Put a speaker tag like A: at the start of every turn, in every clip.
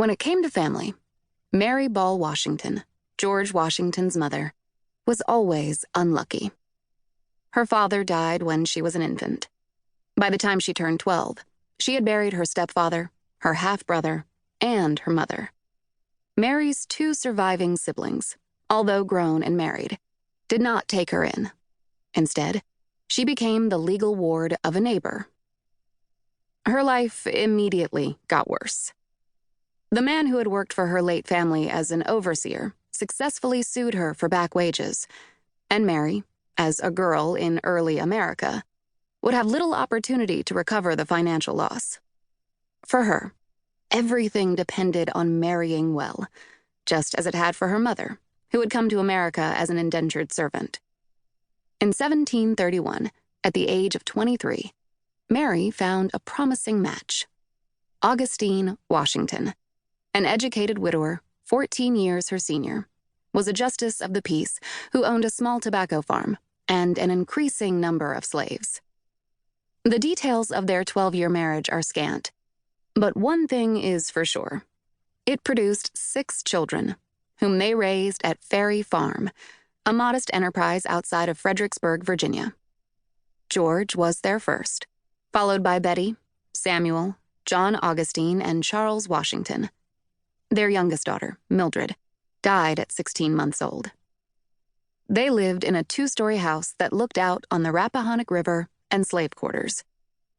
A: When it came to family, Mary Ball Washington, George Washington's mother, was always unlucky. Her father died when she was an infant. By the time she turned 12, she had buried her stepfather, her half-brother, and her mother. Mary's two surviving siblings, although grown and married, did not take her in. Instead, she became the legal ward of a neighbor. Her life immediately got worse. The man who had worked for her late family as an overseer successfully sued her for back wages, and Mary, as a girl in early America, would have little opportunity to recover the financial loss. For her, everything depended on marrying well, just as it had for her mother, who had come to America as an indentured servant. In 1731, at the age of 23, Mary found a promising match. Augustine Washington, an educated widower, 14 years her senior, was a justice of the peace who owned a small tobacco farm and an increasing number of slaves. The details of their 12-year marriage are scant, but one thing is for sure. It produced 6 children, whom they raised at Ferry Farm, a modest enterprise outside of Fredericksburg, Virginia. George was their first, followed by Betty, Samuel, John Augustine, and Charles Washington. Their youngest daughter, Mildred, died at 16 months old. They lived in a 2-story house that looked out on the Rappahannock River and slave quarters,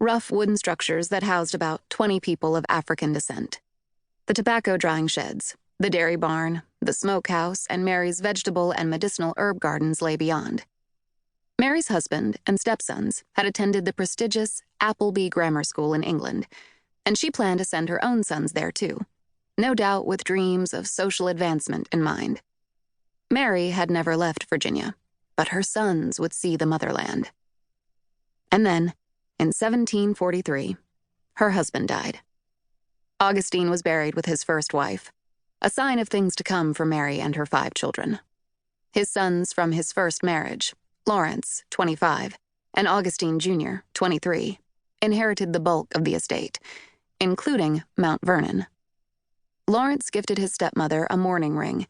A: rough wooden structures that housed about 20 people of African descent. The tobacco drying sheds, the dairy barn, the smokehouse, and Mary's vegetable and medicinal herb gardens lay beyond. Mary's husband and stepsons had attended the prestigious Appleby Grammar School in England, and she planned to send her own sons there too, no doubt with dreams of social advancement in mind. Mary had never left Virginia, but her sons would see the motherland. And then, in 1743, her husband died. Augustine was buried with his first wife, a sign of things to come for Mary and her 5 children. His sons from his first marriage, Lawrence, 25, and Augustine Jr., 23, inherited the bulk of the estate, including Mount Vernon. Lawrence gifted his stepmother a mourning ring,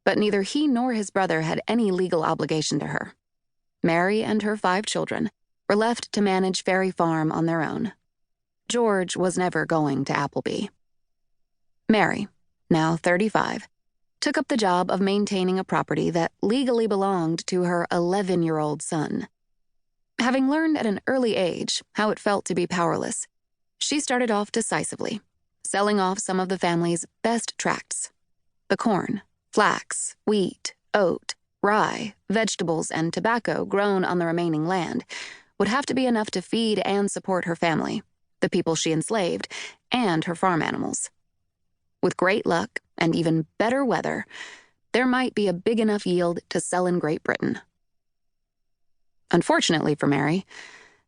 A: but neither he nor his brother had any legal obligation to her. Mary and her 5 children were left to manage Ferry Farm on their own. George was never going to Appleby. Mary, now 35, took up the job of maintaining a property that legally belonged to her 11-year-old son. Having learned at an early age how it felt to be powerless, she started off decisively, selling off some of the family's best tracts. The corn, flax, wheat, oat, rye, vegetables, and tobacco grown on the remaining land would have to be enough to feed and support her family, the people she enslaved, and her farm animals. With great luck and even better weather, there might be a big enough yield to sell in Great Britain. Unfortunately for Mary,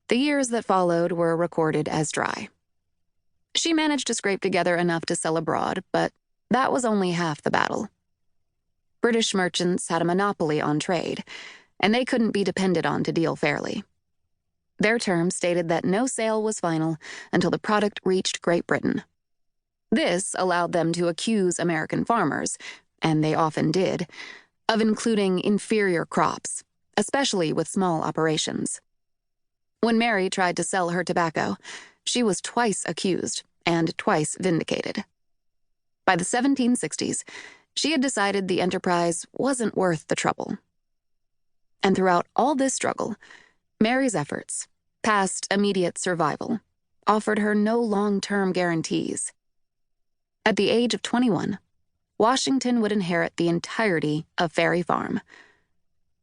A: the years that followed were recorded as dry. She managed to scrape together enough to sell abroad, but that was only half the battle. British merchants had a monopoly on trade, and they couldn't be depended on to deal fairly. Their terms stated that no sale was final until the product reached Great Britain. This allowed them to accuse American farmers, and they often did, of including inferior crops, especially with small operations. When Mary tried to sell her tobacco, she was twice accused and twice vindicated. By the 1760s, she had decided the enterprise wasn't worth the trouble. And throughout all this struggle, Mary's efforts, past immediate survival, offered her no long-term guarantees. At the age of 21, Washington would inherit the entirety of Ferry Farm.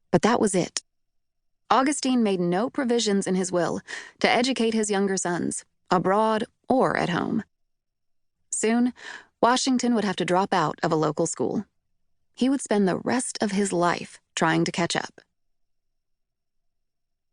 A: But that was it. Augustine made no provisions in his will to educate his younger sons, abroad or at home. Soon, Washington would have to drop out of a local school. He would spend the rest of his life trying to catch up.